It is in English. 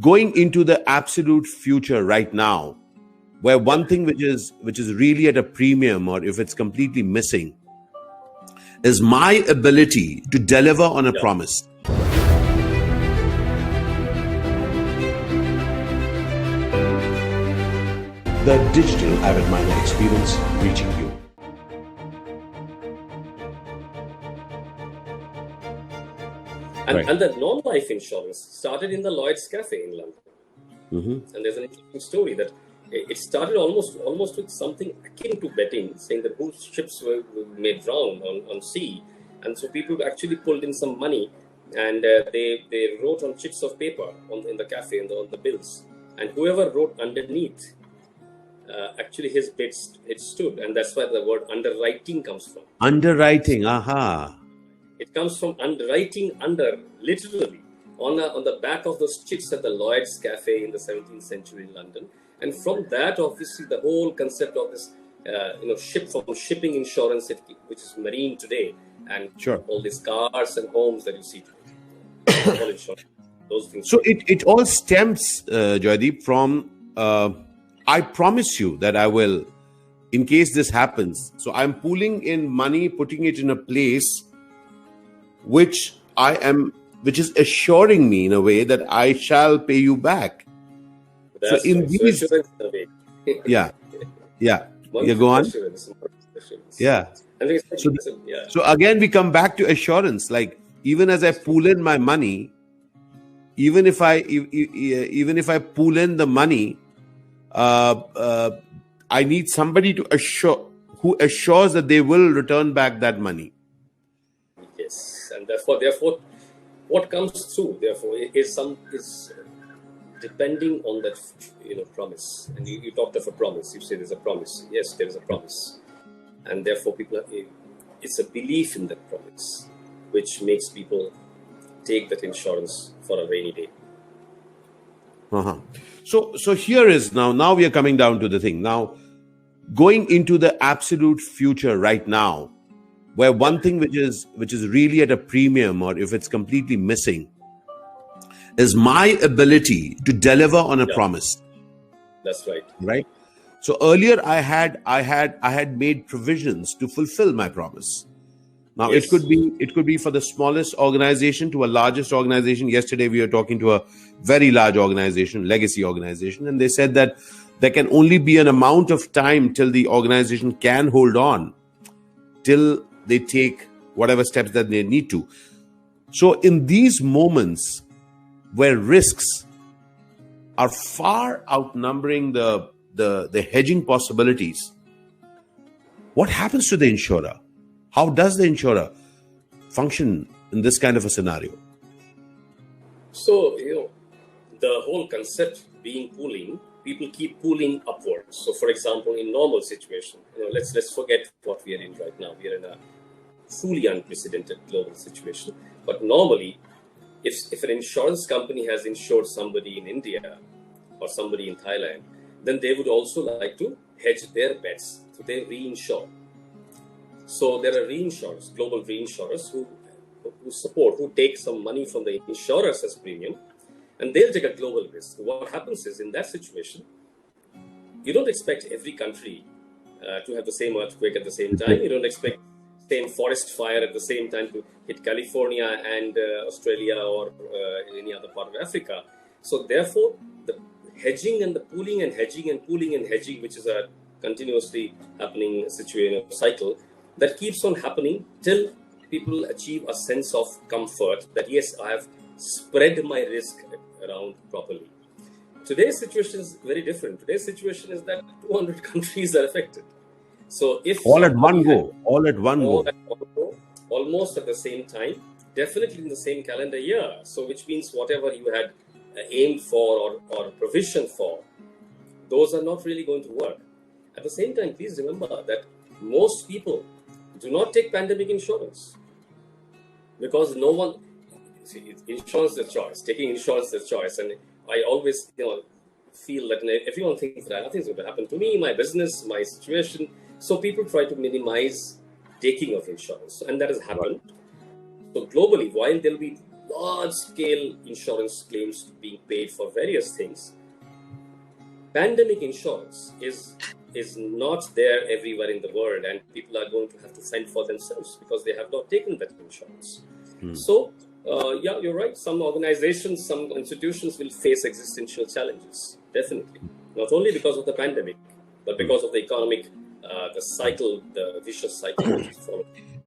going into the absolute future right now, where one thing which is really at a premium, or if it's completely missing, is my ability to deliver on a promise. The digital avid miner experience reaching you. And the non-life insurance started in the Lloyd's Cafe in London. Mm-hmm. And there's an interesting story that it started almost with something akin to betting, saying that whose ships may drown on sea. And so people actually pulled in some money, and they wrote on chits of paper in the cafe on the bills. And whoever wrote underneath, actually his bid it stood. And that's where the word underwriting comes from. Underwriting, aha. It comes from underwriting, literally, on the back of those chits at the Lloyd's Cafe in the 17th century in London. And from that, obviously, the whole concept of this, shipping insurance, which is marine today, and all these cars and homes that you see today, all insurance, those things. So it all stems, Joydeep, from, I promise you that I will, in case this happens. So I'm pooling in money, putting it in a place which is assuring me in a way that I shall pay you back. That's so in these, yeah, go on. Yeah. So again, we come back to assurance. Like, even as I pool in my money, even if I pool in the money, I need somebody who assures that they will return back that money. Yes, and therefore, what comes through, is depending on that, promise. And you talked of a promise. You say there's a promise. Yes, there is a promise, and therefore it's a belief in that promise, which makes people take that insurance for a rainy day. So here is now we are coming down to the thing. Now, going into the absolute future right now, where one thing which is really at a premium, or if it's completely missing, is my ability to deliver on a promise. That's right. Right. So earlier I had made provisions to fulfill my promise. Now it could be for the smallest organization to a largest organization. Yesterday we were talking to a very large organization, legacy organization, and they said that there can only be an amount of time till the organization can hold on, till they take whatever steps that they need to. So in these moments where risks are far outnumbering the hedging possibilities, what happens to the insurer? How does the insurer function in this kind of a scenario? So, the whole concept being pooling, people keep pooling upwards. So, for example, in normal situation, let's forget what we are in right now. We are in a truly unprecedented global situation. But normally, if an insurance company has insured somebody in India or somebody in Thailand, then they would also like to hedge their bets. So they reinsure. So there are reinsurers, global reinsurers who take some money from the insurers as premium, and they'll take a global risk. What happens is, in that situation, you don't expect every country to have the same earthquake at the same time. You don't expect same forest fire at the same time to hit California and Australia or any other part of Africa. So therefore, the hedging and the pooling and hedging and pooling and hedging, which is a continuously happening cycle, that keeps on happening till people achieve a sense of comfort that, yes, I have spread my risk around properly. Today's situation is very different. Today's situation is that 200 countries are affected. So if all at one go, almost at the same time, definitely in the same calendar year. So which means whatever you had aimed for or provisioned for, those are not really going to work. At the same time, please remember that most people do not take pandemic insurance because no one, insurance is a choice. Taking insurance is a choice, and I always feel that everyone thinks that nothing's going to happen to me, my business, my situation. So people try to minimize taking of insurance, and that has happened. So globally, while there'll be large-scale insurance claims being paid for various things. Pandemic insurance is not there everywhere in the world, and people are going to have to fend for themselves because they have not taken that insurance. So, yeah, you're right. Some organizations, some institutions will face existential challenges, definitely. Not only because of the pandemic, but because of the economic, the cycle, the vicious cycle that is following.